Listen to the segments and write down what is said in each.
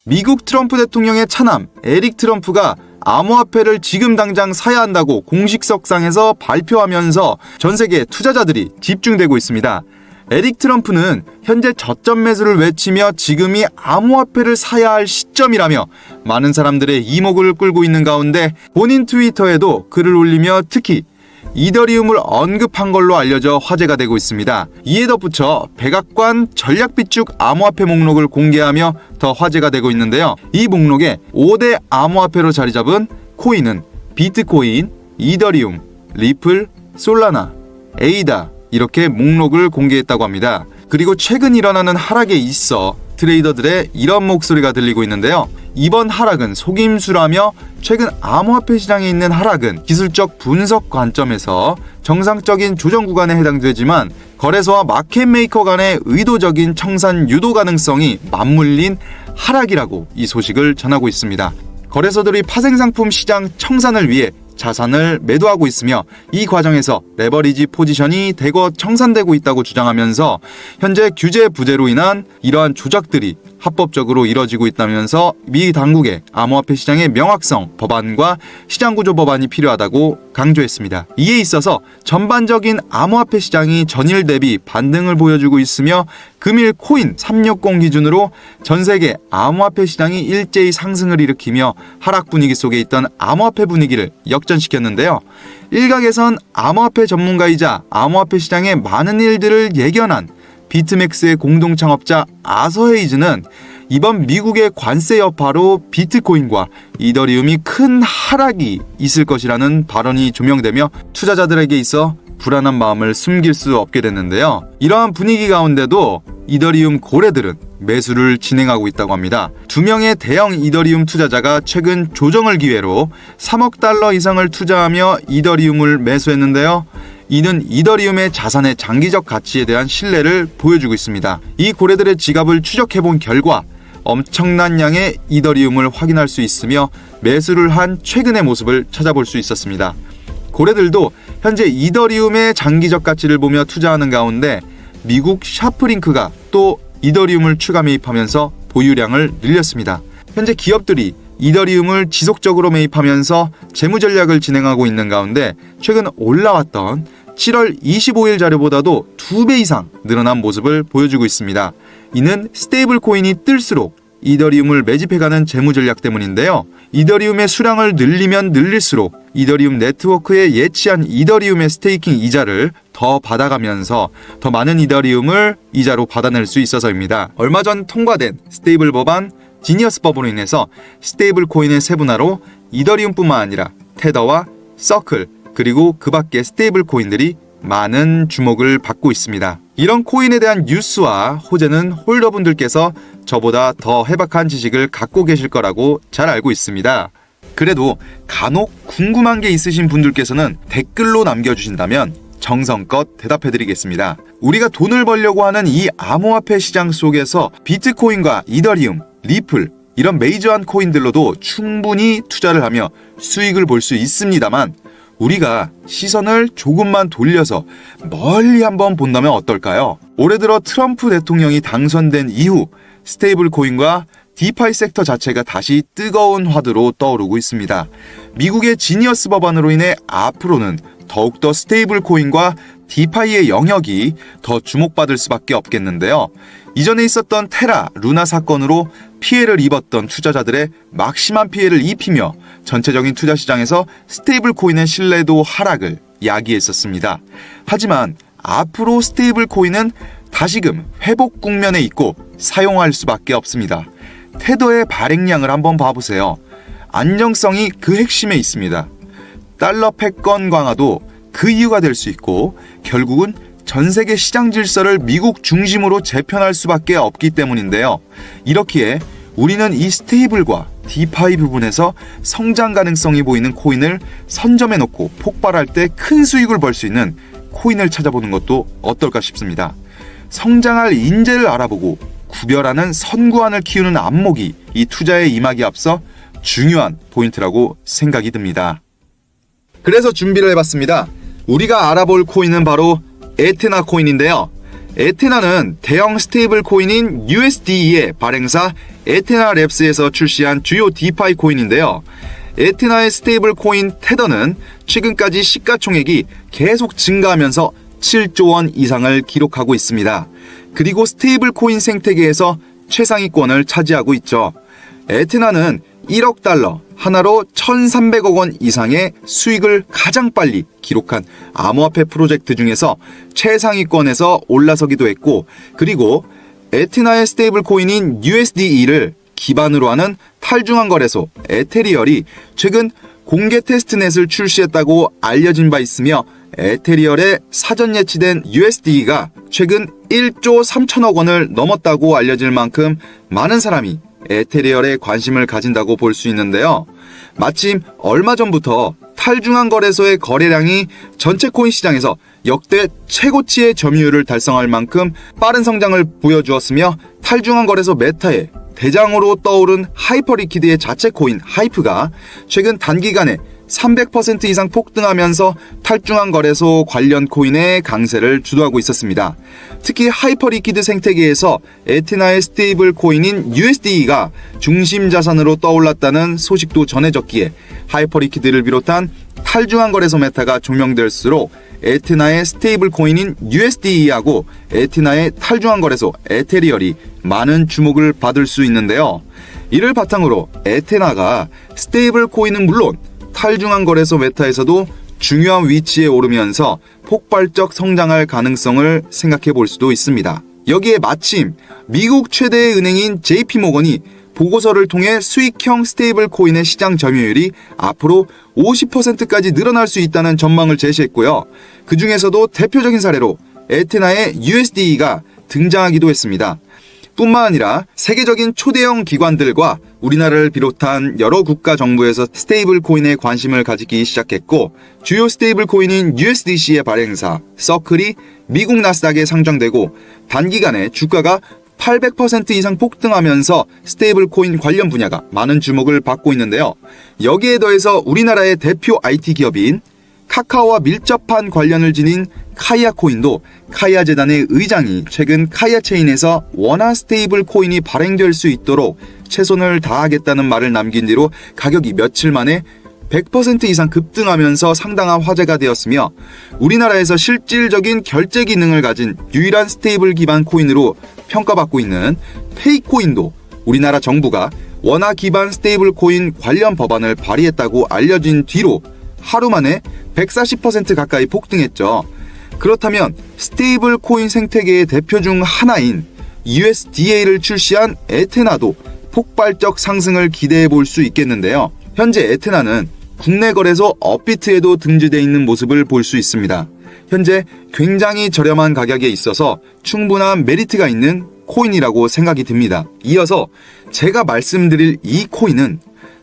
미국 트럼프 대통령의 차남 에릭 트럼프가 암호화폐를 지금 당장 사야 한다고 공식석상에서 발표하면서 전 세계 투자자들이 집중되고 있습니다. 에릭 트럼프는 현재 저점 매수를 외치며 지금이 암호화폐를 사야 할 시점이라며 많은 사람들의 이목을 끌고 있는 가운데 본인 트위터에도 글을 올리며 특히 이더리움을 언급한 걸로 알려져 화제가 되고 있습니다. 이에 덧붙여 백악관 전략비축 암호화폐 목록을 공개하며 더 화제가 되고 있는데요. 이 목록에 5대 암호화폐로 자리 잡은 코인은 비트코인, 이더리움, 리플, 솔라나, 에이다 이렇게 목록을 공개했다고 합니다. 그리고 최근 일어나는 하락에 있어 트레이더들의 이런 목소리가 들리고 있는데요. 이번 하락은 속임수라며 최근 암호화폐 시장에 있는 하락은 기술적 분석 관점에서 정상적인 조정 구간에 해당되지만 거래소와 마켓메이커 간의 의도적인 청산 유도 가능성이 맞물린 하락이라고 이 소식을 전하고 있습니다. 거래소들이 파생상품 시장 청산을 위해 자산을 매도하고 있으며 이 과정에서 레버리지 포지션이 대거 청산되고 있다고 주장하면서 현재 규제 부재로 인한 이러한 조작들이 합법적으로 이뤄지고 있다면서 미 당국의 암호화폐 시장의 명확성 법안과 시장구조 법안이 필요하다고 강조했습니다. 이에 있어서 전반적인 암호화폐 시장이 전일 대비 반등을 보여주고 있으며 금일 코인 360 기준으로 전 세계 암호화폐 시장이 일제히 상승을 일으키며 하락 분위기 속에 있던 암호화폐 분위기를 역전시켰는데요. 일각에선 암호화폐 전문가이자 암호화폐 시장의 많은 일들을 예견한 비트맥스의 공동 창업자 아서 헤이즈는 이번 미국의 관세 여파로 비트코인과 이더리움이 큰 하락이 있을 것이라는 발언이 조명되며 투자자들에게 있어 불안한 마음을 숨길 수 없게 됐는데요. 이러한 분위기 가운데도 이더리움 고래들은 매수를 진행하고 있다고 합니다. 2명의 대형 이더리움 투자자가 최근 조정을 기회로 3억 달러 이상을 투자하며 이더리움을 매수했는데요. 이는 이더리움의 자산의 장기적 가치에 대한 신뢰를 보여주고 있습니다. 이 고래들의 지갑을 추적해본 결과 엄청난 양의 이더리움을 확인할 수 있으며 매수를 한 최근의 모습을 찾아볼 수 있었습니다. 고래들도 현재 이더리움의 장기적 가치를 보며 투자하는 가운데 미국 샤프링크가 또 이더리움을 추가 매입하면서 보유량을 늘렸습니다. 현재 기업들이 이더리움을 지속적으로 매입하면서 재무 전략을 진행하고 있는 가운데 최근 올라왔던 7월 25일 자료보다도 2배 이상 늘어난 모습을 보여주고 있습니다. 이는 스테이블 코인이 뜰수록 이더리움을 매집해가는 재무 전략 때문인데요. 이더리움의 수량을 늘리면 늘릴수록 이더리움 네트워크에 예치한 이더리움의 스테이킹 이자를 더 받아가면서 더 많은 이더리움을 이자로 받아낼 수 있어서입니다. 얼마 전 통과된 스테이블 법안 지니어스 법으로 인해서 스테이블 코인의 세분화로 이더리움뿐만 아니라 테더와 서클 그리고 그 밖의 스테이블 코인들이 많은 주목을 받고 있습니다. 이런 코인에 대한 뉴스와 호재는 홀더분들께서 저보다 더 해박한 지식을 갖고 계실 거라고 잘 알고 있습니다. 그래도 간혹 궁금한 게 있으신 분들께서는 댓글로 남겨주신다면 정성껏 대답해드리겠습니다. 우리가 돈을 벌려고 하는 이 암호화폐 시장 속에서 비트코인과 이더리움, 리플 이런 메이저한 코인들로도 충분히 투자를 하며 수익을 볼 수 있습니다만 우리가 시선을 조금만 돌려서 멀리 한번 본다면 어떨까요? 올해 들어 트럼프 대통령이 당선된 이후 스테이블 코인과 디파이 섹터 자체가 다시 뜨거운 화두로 떠오르고 있습니다. 미국의 지니어스 법안으로 인해 앞으로는 더욱더 스테이블 코인과 디파이의 영역이 더 주목받을 수밖에 없겠는데요. 이전에 있었던 테라, 루나 사건으로 피해를 입었던 투자자들의 막심한 피해를 입히며 전체적인 투자 시장에서 스테이블 코인의 신뢰도 하락을 야기했었습니다. 하지만 앞으로 스테이블 코인은 다시금 회복 국면에 있고 사용할 수밖에 없습니다. 테더의 발행량을 한번 봐보세요. 안정성이 그 핵심에 있습니다. 달러 패권 강화도 그 이유가 될 수 있고 결국은 전 세계 시장 질서를 미국 중심으로 재편할 수밖에 없기 때문인데요. 이렇기에 우리는 이 스테이블과 디파이 부분에서 성장 가능성이 보이는 코인을 선점해놓고 폭발할 때 큰 수익을 벌 수 있는 코인을 찾아보는 것도 어떨까 싶습니다. 성장할 인재를 알아보고 구별하는 선구안을 키우는 안목이 이 투자에 임하기 앞서 중요한 포인트라고 생각이 듭니다. 그래서 준비를 해봤습니다. 우리가 알아볼 코인은 바로 에테나 코인인데요. 에테나는 대형 스테이블 코인인 USDE의 발행사 에테나 랩스에서 출시한 주요 디파이 코인인데요. 에테나의 스테이블 코인 테더는 최근까지 시가총액이 계속 증가하면서 7조 원 이상을 기록하고 있습니다. 그리고 스테이블 코인 생태계에서 최상위권을 차지하고 있죠. 에테나는 1억 달러, 하나로 1,300억 원 이상의 수익을 가장 빨리 기록한 암호화폐 프로젝트 중에서 최상위권에서 올라서기도 했고, 그리고 에테나의 스테이블 코인인 USDE를 기반으로 하는 탈중앙 거래소 에테리얼이 최근 공개 테스트넷을 출시했다고 알려진 바 있으며, 에테리얼에 사전 예치된 USDE가 최근 1조 3천억 원을 넘었다고 알려질 만큼 많은 사람이 에테리얼에 관심을 가진다고 볼 수 있는데요. 마침 얼마 전부터 탈중앙 거래소의 거래량이 전체 코인 시장에서 역대 최고치의 점유율을 달성할 만큼 빠른 성장을 보여주었으며, 탈중앙 거래소 메타의 대장으로 떠오른 하이퍼리퀴드의 자체 코인 하이프가 최근 단기간에 300% 이상 폭등하면서 탈중앙 거래소 관련 코인의 강세를 주도하고 있었습니다. 특히 하이퍼리퀴드 생태계에서 에테나의 스테이블 코인인 USDE가 중심 자산으로 떠올랐다는 소식도 전해졌기에 하이퍼리퀴드를 비롯한 탈중앙 거래소 메타가 조명될수록 에테나의 스테이블 코인인 USDE하고 에테나의 탈중앙 거래소 에테리얼이 많은 주목을 받을 수 있는데요. 이를 바탕으로 에테나가 스테이블 코인은 물론 탈중앙 거래소 메타에서도 중요한 위치에 오르면서 폭발적 성장할 가능성을 생각해 볼 수도 있습니다. 여기에 마침 미국 최대의 은행인 JP모건이 보고서를 통해 수익형 스테이블 코인의 시장 점유율이 앞으로 50%까지 늘어날 수 있다는 전망을 제시했고요. 그 중에서도 대표적인 사례로 에테나의 USDE가 등장하기도 했습니다. 뿐만 아니라 세계적인 초대형 기관들과 우리나라를 비롯한 여러 국가 정부에서 스테이블 코인에 관심을 가지기 시작했고, 주요 스테이블 코인인 USDC의 발행사 서클이 미국 나스닥에 상장되고 단기간에 주가가 800% 이상 폭등하면서 스테이블 코인 관련 분야가 많은 주목을 받고 있는데요. 여기에 더해서 우리나라의 대표 IT 기업인 카카오와 밀접한 관련을 지닌 카이아 코인도 카이아 재단의 의장이 최근 카이아 체인에서 원화 스테이블 코인이 발행될 수 있도록 최선을 다하겠다는 말을 남긴 뒤로 가격이 며칠 만에 100% 이상 급등하면서 상당한 화제가 되었으며, 우리나라에서 실질적인 결제 기능을 가진 유일한 스테이블 기반 코인으로 평가받고 있는 페이코인도 우리나라 정부가 원화 기반 스테이블 코인 관련 법안을 발의했다고 알려진 뒤로 하루 만에 140% 가까이 폭등했죠. 그렇다면 스테이블 코인 생태계의 대표 중 하나인 USDA를 출시한 에테나도 폭발적 상승을 기대해 볼 수 있겠는데요. 현재 에테나는 국내 거래소 업비트에도 등재되어 있는 모습을 볼 수 있습니다. 현재 굉장히 저렴한 가격에 있어서 충분한 메리트가 있는 코인이라고 생각이 듭니다. 이어서 제가 말씀드릴 이 코인은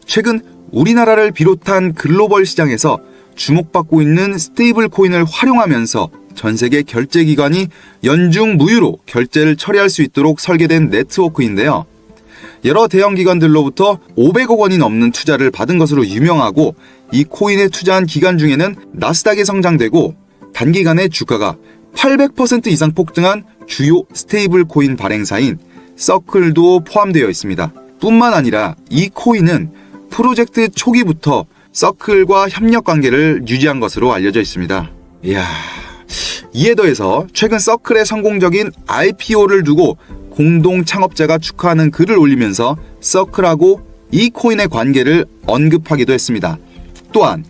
최근 우리나라를 비롯한 글로벌 시장에서 주목받고 있는 스테이블 코인을 활용하면서 전 세계 결제기관이 연중 무휴로 결제를 처리할 수 있도록 설계된 네트워크인데요. 여러 대형 기관들로부터 500억 원이 넘는 투자를 받은 것으로 유명하고, 이 코인에 투자한 기간 중에는 나스닥에 성장되고 단기간에 주가가 800% 이상 폭등한 주요 스테이블 코인 발행사인 서클도 포함되어 있습니다. 뿐만 아니라 이 코인은 프로젝트 초기부터 서클과 협력 관계를 유지한 것으로 알려져 있습니다. 이에 더해서 최근 서클의 성공적인 IPO를 두고 공동 창업자가 축하하는 글을 올리면서 서클하고 이 코인의 관계를 언급하기도 했습니다. 또한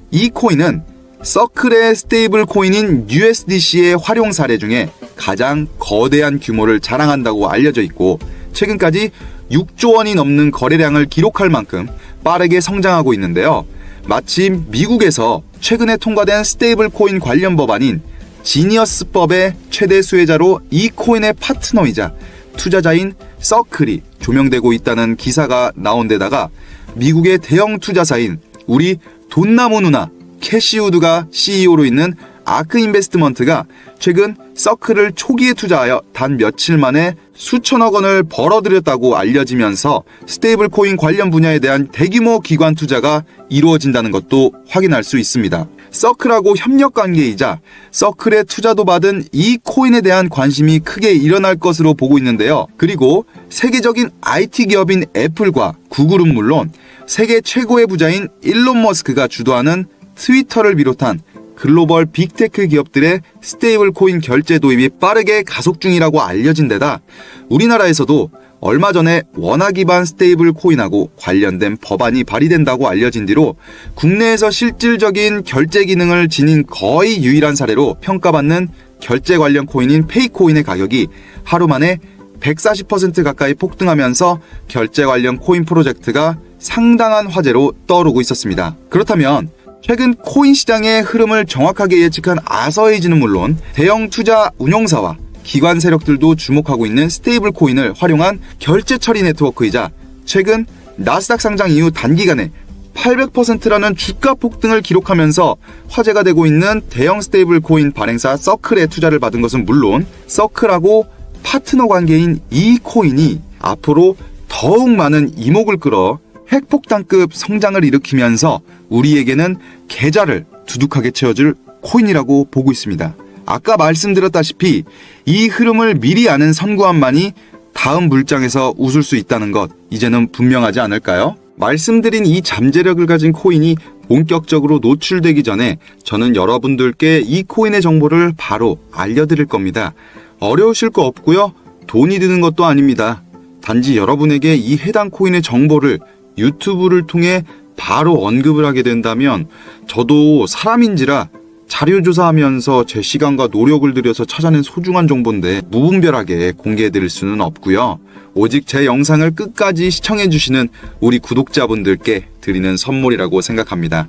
이 코인은 서클의 스테이블 코인인 USDC의 활용 사례 중에 가장 거대한 규모를 자랑한다고 알려져 있고, 최근까지 6조 원이 넘는 거래량을 기록할 만큼 빠르게 성장하고 있는데요. 마침 미국에서 최근에 통과된 스테이블 코인 관련 법안인 지니어스법의 최대 수혜자로 이 코인의 파트너이자 투자자인 서클이 조명되고 있다는 기사가 나온 데다가 미국의 대형 투자사인 우리 돈나무 누나 캐시우드가 CEO로 있는 아크 인베스트먼트가 최근 서클을 초기에 투자하여 단 며칠 만에 수천억 원을 벌어들였다고 알려지면서 스테이블 코인 관련 분야에 대한 대규모 기관 투자가 이루어진다는 것도 확인할 수 있습니다. 서클하고 협력 관계이자 서클에 투자도 받은 이 코인에 대한 관심이 크게 일어날 것으로 보고 있는데요. 그리고 세계적인 IT 기업인 애플과 구글은 물론 세계 최고의 부자인 일론 머스크가 주도하는 트위터를 비롯한 글로벌 빅테크 기업들의 스테이블 코인 결제 도입이 빠르게 가속 중이라고 알려진 데다 우리나라에서도 얼마 전에 원화 기반 스테이블 코인하고 관련된 법안이 발의된다고 알려진 뒤로 국내에서 실질적인 결제 기능을 지닌 거의 유일한 사례로 평가받는 결제 관련 코인인 페이코인의 가격이 하루 만에 140% 가까이 폭등하면서 결제 관련 코인 프로젝트가 상당한 화제로 떠오르고 있었습니다. 그렇다면 최근 코인 시장의 흐름을 정확하게 예측한 아서에이지는 물론 대형 투자 운용사와 기관 세력들도 주목하고 있는 스테이블 코인을 활용한 결제 처리 네트워크이자 최근 나스닥 상장 이후 단기간에 800%라는 주가 폭등을 기록하면서 화제가 되고 있는 대형 스테이블 코인 발행사 서클에 투자를 받은 것은 물론 서클하고 파트너 관계인 이 코인이 앞으로 더욱 많은 이목을 끌어 핵폭탄급 성장을 일으키면서 우리에게는 계좌를 두둑하게 채워줄 코인이라고 보고 있습니다. 아까 말씀드렸다시피 이 흐름을 미리 아는 선구안만이 다음 물장에서 웃을 수 있다는 것 이제는 분명하지 않을까요? 말씀드린 이 잠재력을 가진 코인이 본격적으로 노출되기 전에 저는 여러분들께 이 코인의 정보를 바로 알려드릴 겁니다. 어려우실 거 없고요. 돈이 드는 것도 아닙니다. 단지 여러분에게 이 해당 코인의 정보를 유튜브를 통해 바로 언급을 하게 된다면 저도 사람인지라 자료조사하면서 제 시간과 노력을 들여서 찾아낸 소중한 정보인데 무분별하게 공개해드릴 수는 없고요. 오직 제 영상을 끝까지 시청해주시는 우리 구독자분들께 드리는 선물이라고 생각합니다.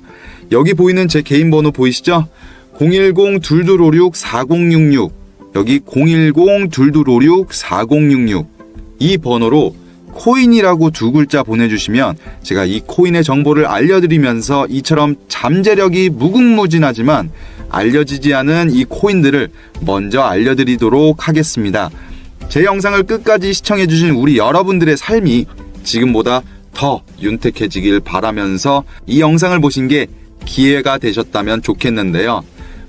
여기 보이는 제 개인 번호 보이시죠? 010-2256-4066 여기 010-2256-4066 이 번호로 코인이라고 두 글자 보내주시면 제가 이 코인의 정보를 알려드리면서 이처럼 잠재력이 무궁무진하지만 알려지지 않은 이 코인들을 먼저 알려드리도록 하겠습니다. 제 영상을 끝까지 시청해주신 우리 여러분들의 삶이 지금보다 더 윤택해지길 바라면서 이 영상을 보신 게 기회가 되셨다면 좋겠는데요.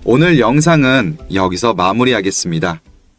오늘 영상은 여기서 마무리하겠습니다.